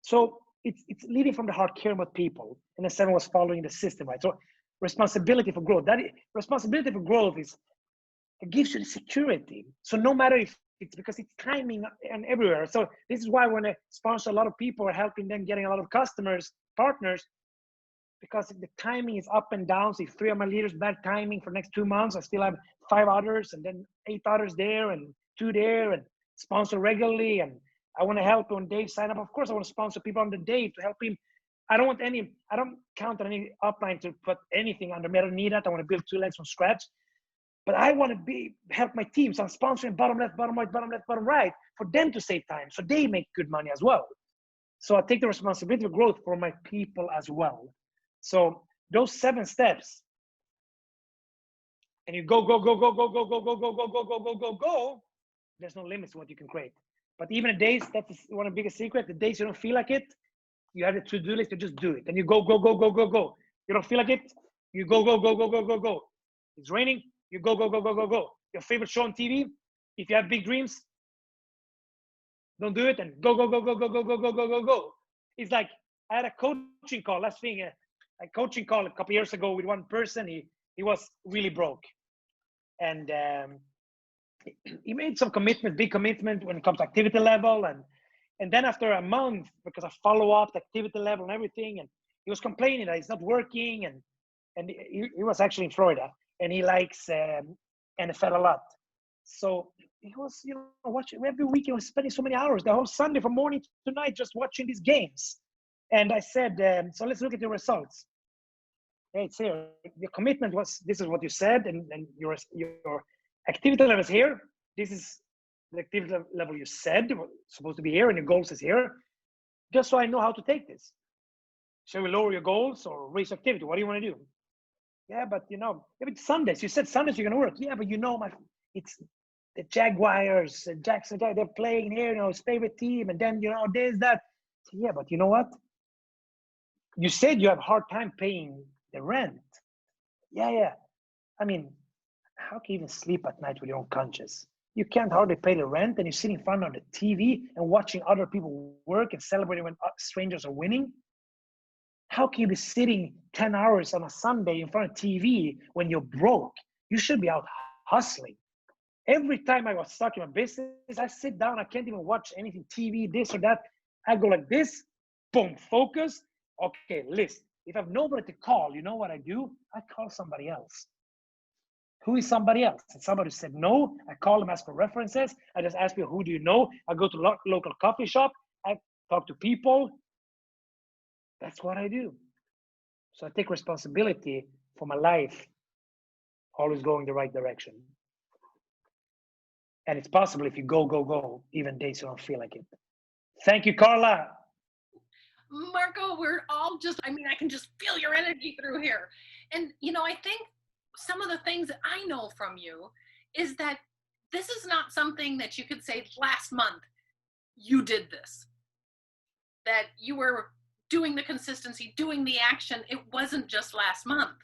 So it's leading from the heart, caring about people. And the 7 was following the system, right? So responsibility for growth. Responsibility for growth it gives you the security. So no matter if it's because it's timing and everywhere. So this is why when I sponsor a lot of people or helping them getting a lot of customers, partners, because the timing is up and down. So if 3 of my leaders bad timing for next 2 months, I still have 5 others and then 8 others there and 2 there and sponsor regularly. And I want to help when Dave sign up. Of course, I want to sponsor people under Dave to help him. I don't count on any upline to put anything under me. I don't need that. I want to build 2 legs from scratch. But I want to help my team. So I'm sponsoring bottom left, bottom right, bottom left, bottom right for them to save time. So they make good money as well. So I take the responsibility of growth for my people as well. So those 7 steps, and you go, go, go, go, go, go, go, go, go, go, go, go, go, go, go. There's no limits to what you can create. But even the days, that's one of the biggest secrets. The days you don't feel like it, you have a to-do list, you just do it. And you go, go, go, go, go, go. You don't feel like it, you go, go, go, go, go, go, go. It's raining, you go, go, go, go, go, go. Your favorite show on TV, if you have big dreams, don't do it and go, go, go, go, go, go, go, go, go, go, go. It's like I had a coaching call, last thing, a coaching call a couple years ago with one person. He was really broke. And he made some commitment, big commitment when it comes to activity level. And then after a month, because I follow up the activity level and everything, and he was complaining that it's not working. And he was actually in Florida, and he likes NFL a lot. So he was, watching every week. He was spending so many hours, the whole Sunday from morning to night, just watching these games. And I said, so let's look at your results. Hey, it's here. Your commitment was, this is what you said, and your activity level is here. This is the activity level you said was supposed to be here, and your goals is here. Just so I know how to take this. Shall we lower your goals or raise activity? What do you want to do? Yeah, but it's Sundays. You said Sundays you're gonna work. Yeah, but it's the Jaguars, Jackson, they're playing here, his favorite team, and then there's that. So, yeah, but you know what? You said you have a hard time paying the rent. Yeah. I mean, how can you even sleep at night with your own conscience? You can't hardly pay the rent, and you sit in front of the TV and watching other people work and celebrating when strangers are winning. How can you be sitting 10 hours on a Sunday in front of TV when you're broke? You should be out hustling. Every time I was stuck in my business, I sit down, I can't even watch anything TV, this or that. I go like this, boom, focus. Okay, list. If I have nobody to call, you know what I do? I call somebody else. Who is somebody else? And somebody said no. I call them, ask for references. I just ask people, who do you know? I go to local coffee shop. I talk to people. That's what I do. So I take responsibility for my life, always going the right direction. And it's possible if you go, go, go, even days you don't feel like it. Thank you, Carla. Marco, we're all I can just feel your energy through here. And, I think some of the things that I know from you is that this is not something that you could say last month, you did this. That you were doing the consistency, doing the action. It wasn't just last month.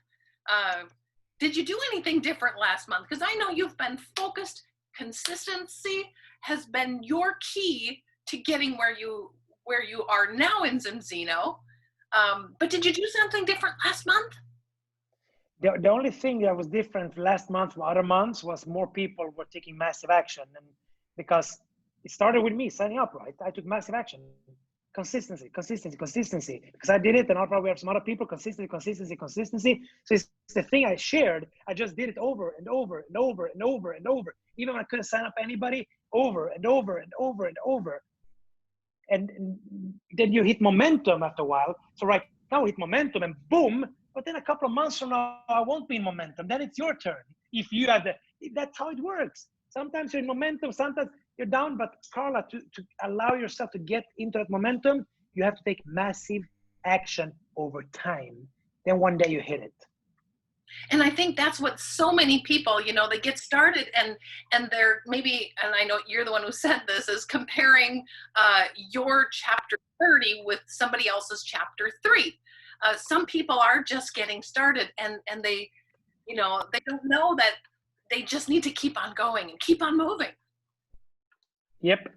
Did you do anything different last month? Because I know you've been focused. Consistency has been your key to getting where you are now in Zimzino. But did you do something different last month? The only thing that was different last month from other months was more people were taking massive action. And because it started with me signing up, right? I took massive action. Consistency. Because I did it, and I'll probably have some other people. Consistency. So it's the thing I shared. I just did it over and over and over and over and over. Even when I couldn't sign up anybody, over and over and over and over. And then you hit momentum after a while. So right now hit momentum and boom. But then a couple of months from now, I won't be in momentum. Then it's your turn. If you have that's how it works. Sometimes you're in momentum, sometimes you're down. But Carla, to allow yourself to get into that momentum, you have to take massive action over time. Then one day you hit it. And I think that's what so many people, they get started and they're maybe, and I know you're the one who said this, is comparing your chapter 30 with somebody else's chapter 3. Some people are just getting started and they, they don't know that they just need to keep on going and keep on moving. Yep.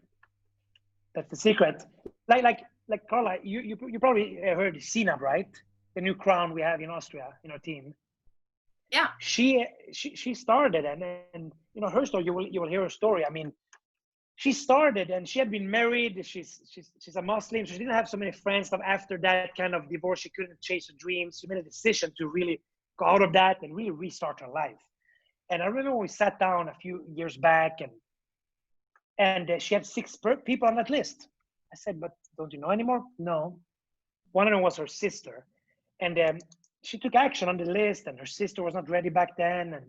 That's the secret. Like Carla, you probably heard Sina, right? The new crown we have in Austria in our team. Yeah. She started and her story, you will hear her story. I mean, she started, and she had been married. She's a Muslim. So she didn't have so many friends. But after that kind of divorce, she couldn't chase her dreams. She made a decision to really go out of that and really restart her life. And I remember when we sat down a few years back, and she had 6 people on that list. I said, "But don't you know anymore?" No. One of them was her sister, and she took action on the list, and her sister was not ready back then, and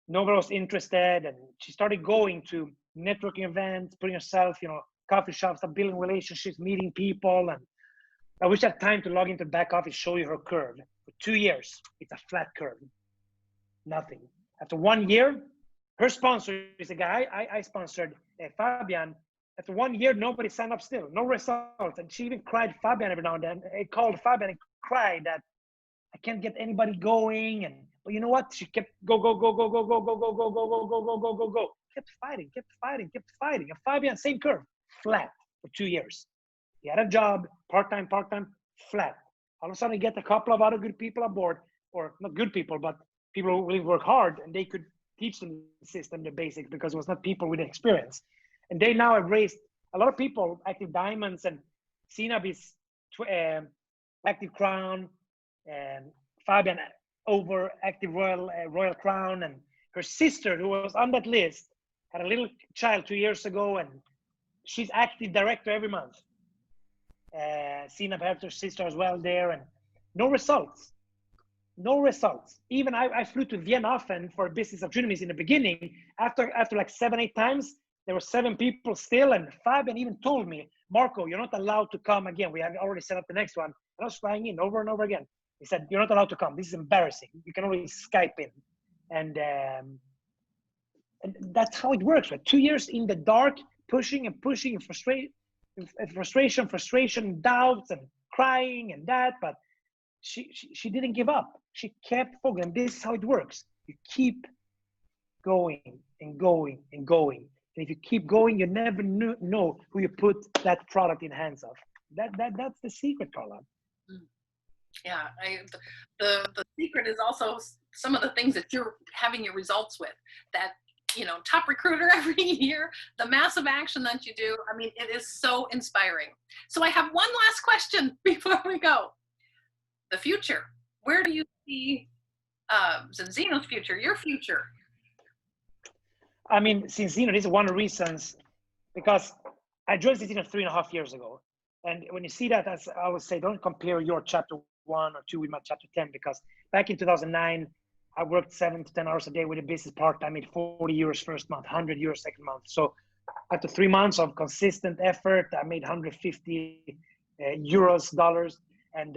nobody was interested. And she started going to networking events, putting herself, coffee shops, building relationships, meeting people. And I wish I had time to log into the back office, show you her curve. For 2 years, it's a flat curve. Nothing. After 1 year, her sponsor is a guy I sponsored, Fabian. After 1 year, nobody signed up still, no results. And she even cried Fabian every now and then. I called Fabian and cried that I can't get anybody going. And but you know what? She kept go. Kept fighting. And Fabian, same curve, flat for 2 years. He had a job, part-time, flat. All of a sudden, he get a couple of other good people on board, or not good people, but people who really work hard, and they could teach them the system, the basics, because it was not people with experience. And they now have raised a lot of people, Active Diamonds, and Sinab is Active Crown, and Fabian over Active Royal Crown, and her sister, who was on that list, had a little child 2 years ago, and she's Active Director every month. Sinab has her sister as well there, and no results. Even I flew to Vienna often for business opportunities in the beginning. After like 7-8 times, there were 7 people still, and Fabian even told me, "Marco, you're not allowed to come again. We have already set up the next one." And I was flying in over and over again. He said, "You're not allowed to come. This is embarrassing. You can only Skype in." And that's how it works. Right? 2 years in the dark, pushing, and frustration, doubts, and crying and that, but she didn't give up. She kept focusing. This is how it works. You keep going and going and going. And if you keep going, you never know who you put that product in the hands of. That's the secret, Carla. Yeah, the secret is also some of the things that you're having your results with. That top recruiter every year, the massive action that you do. I mean, it is so inspiring. So I have one last question before we go. The future. Where do you see Zinzino's future, your future? I mean, Zinzino, this is one of the reasons, because I joined Zinzino 3.5 years ago. And when you see that, as I would say, don't compare your chapter 1 or 2 with my chapter 10, because back in 2009, I worked 7 to 10 hours a day with a business part. I made 40 euros first month, 100 euros second month. So after 3 months of consistent effort, I made 150 dollars, and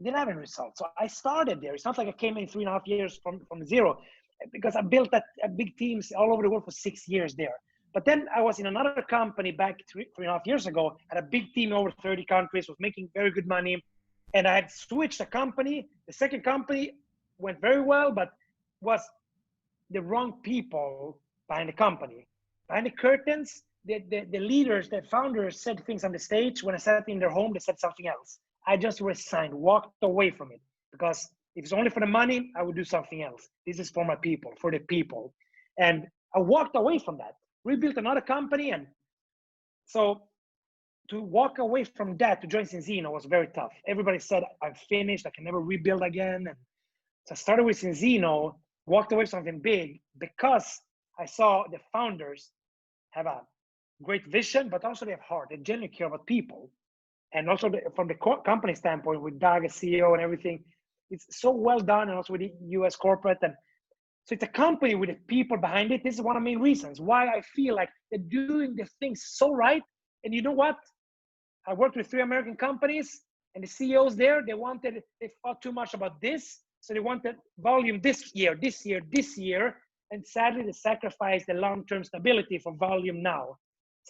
didn't have any results. So I started there. It's not like I came in 3.5 years from zero, because I built big teams all over the world for 6 years there. But then I was in another company back 3.5 years ago, had a big team over 30 countries, was making very good money. And I had switched a company. The second company went very well, but was the wrong people behind the company. Behind the curtains, the leaders, the founders said things on the stage. When I sat in their home, they said something else. I just resigned, walked away from it, because if it's only for the money, I would do something else. This is for my people, for the people. And I walked away from that, rebuilt another company. And so to walk away from that to join Zinzino was very tough. Everybody said, "I'm finished. I can never rebuild again." And so I started with Zinzino, walked away from something big, because I saw the founders have a great vision, but also they have heart. They genuinely care about people. And also from the company standpoint, with Doug as CEO and everything, it's so well done, and also with the US corporate. And so it's a company with the people behind it. This is one of the main reasons why I feel like they're doing the things so right. And you know what? I worked with 3 American companies, and the CEOs there, they thought too much about this. So they wanted volume this year. And sadly, they sacrificed the long-term stability for volume now.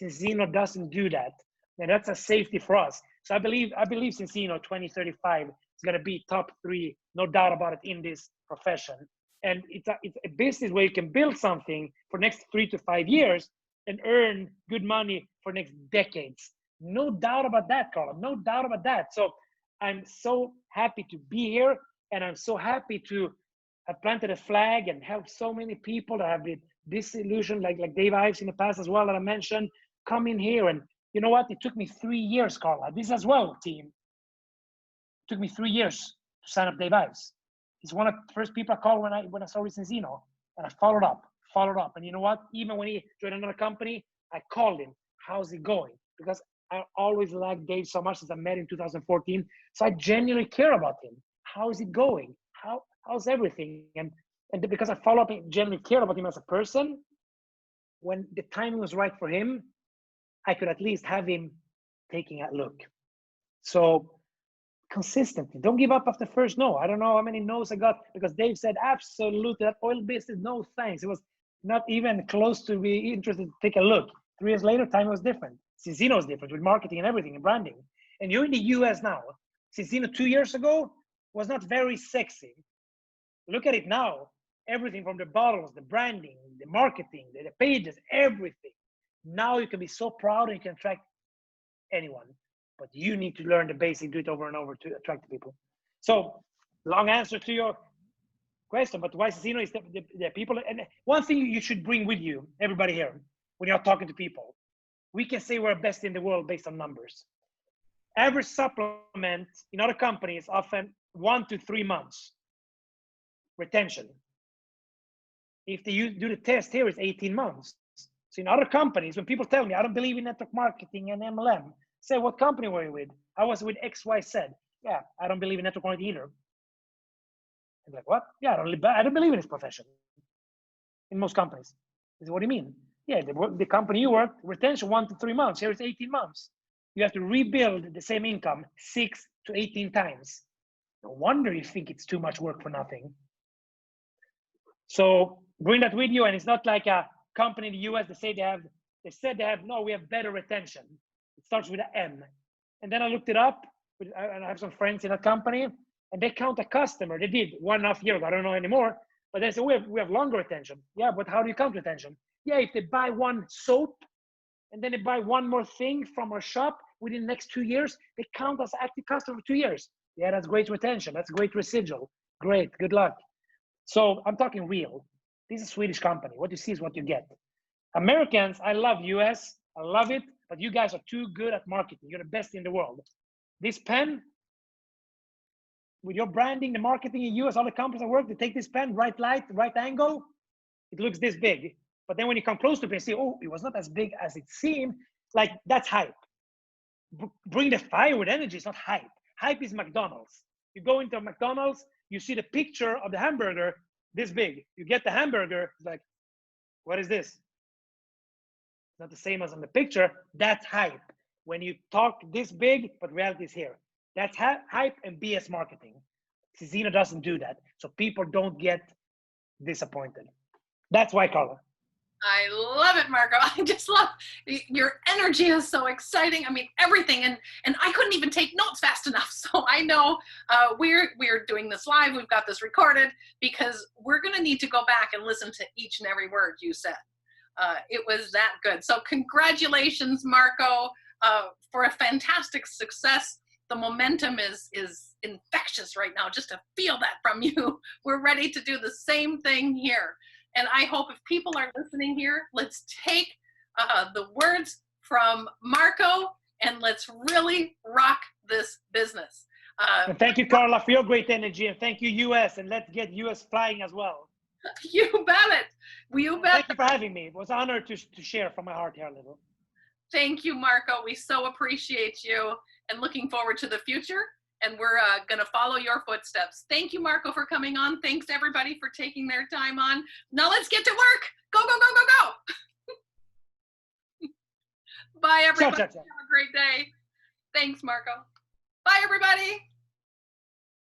Zinzino doesn't do that. And that's a safety for us. So I believe Zinzino 2035 is going to be top 3, no doubt about it, in this profession. And it's a business where you can build something for next 3 to 5 years and earn good money for next decades. No doubt about that, Carla. No doubt about that. So I'm so happy to be here, and I'm so happy to I've planted a flag and helped so many people that have been disillusioned, like Dave Ives in the past as well that I mentioned, come in here. And you know what? It took me 3 years, Carla. This as well, team. It took me 3 years to sign up Dave Ives. He's one of the first people I called when I saw Vicenzino, and I followed up. And you know what? Even when he joined another company, I called him. How's it going? Because I always liked Dave so much since I met him in 2014. So I genuinely care about him. How is it going? How's everything? And because I follow up and genuinely care about him as a person, when the timing was right for him, I could at least have him taking a look. So consistently, don't give up after first no. I don't know how many no's I got because Dave said, absolutely, that oil business, no thanks. It was not even close to be interested to take a look. 3 years later, time was different. Cinzino was different with marketing and everything and branding. And you're in the US now. Cinzino 2 years ago was not very sexy. Look at it now. Everything from the bottles, the branding, the marketing, the pages, everything. Now you can be so proud and you can attract anyone. But you need to learn the basic, do it over and over to attract people. So, long answer to your question, but why Cinzino is the people. And one thing you should bring with you, everybody here, when you're talking to people, we can say we're best in the world based on numbers. Average supplement in other companies often 1 to 3 months retention. If they do the test here, it's 18 months. So in other companies, when people tell me, I don't believe in network marketing and MLM, say, what company were you with? I was with XYZ. Yeah, I don't believe in network marketing either. I'm like, what? Yeah, I don't believe in this profession. In most companies. I said, what do you mean? Yeah, the company you work, retention 1 to 3 months. Here it's 18 months. You have to rebuild the same income 6 to 18 times. No wonder you think it's too much work for nothing. So bring that with you, and it's not like a company in the US. They said they have no, we have better retention. It starts with an M. And then I looked it up. I have some friends in that company, and they count a customer. They did 1.5 years ago. I don't know anymore. But they said we have longer retention. Yeah, but how do you count retention? Yeah, if they buy one soap and then they buy one more thing from our shop within the next 2 years, they count as active customer for 2 years. Yeah, that's great retention. That's great residual. Great, good luck. So I'm talking real. This is a Swedish company. What you see is what you get. Americans, I love US. I love it, but you guys are too good at marketing. You're the best in the world. This pen, with your branding, the marketing in US, all the companies I work, they take this pen, right light, right angle, it looks this big. But then when you come close to it and see, oh, it was not as big as it seemed, like that's hype. Bring the fire with energy, it's not hype. Hype is McDonald's. You go into a McDonald's, you see the picture of the hamburger this big. You get the hamburger, it's like, what is this? It's not the same as on the picture. That's hype. When you talk this big, but reality is here. That's hype and BS marketing. Cinzino doesn't do that. So people don't get disappointed. That's why, Carla. I love it, Marco. I just love your energy is so exciting. I mean, everything, and I couldn't even take notes fast enough. So I know we're doing this live. We've got this recorded because we're going to need to go back and listen to each and every word you said. It was that good. So congratulations, Marco, for a fantastic success. The momentum is infectious right now. Just to feel that from you, we're ready to do the same thing here. And I hope if people are listening here, let's take the words from Marco and let's really rock this business. And thank you, Carla, for your great energy. And thank you, US. And let's get US flying as well. You bet it. You bet. Thank you for having me. It was an honor to share from my heart here a little. Thank you, Marco. We so appreciate you and looking forward to the future. And we're going to follow your footsteps. Thank you, Marco, for coming on. Thanks, everybody, for taking their time on. Now let's get to work. Go, go, go, go, go. Bye, everybody. Ciao. Have a great day. Thanks, Marco. Bye, everybody.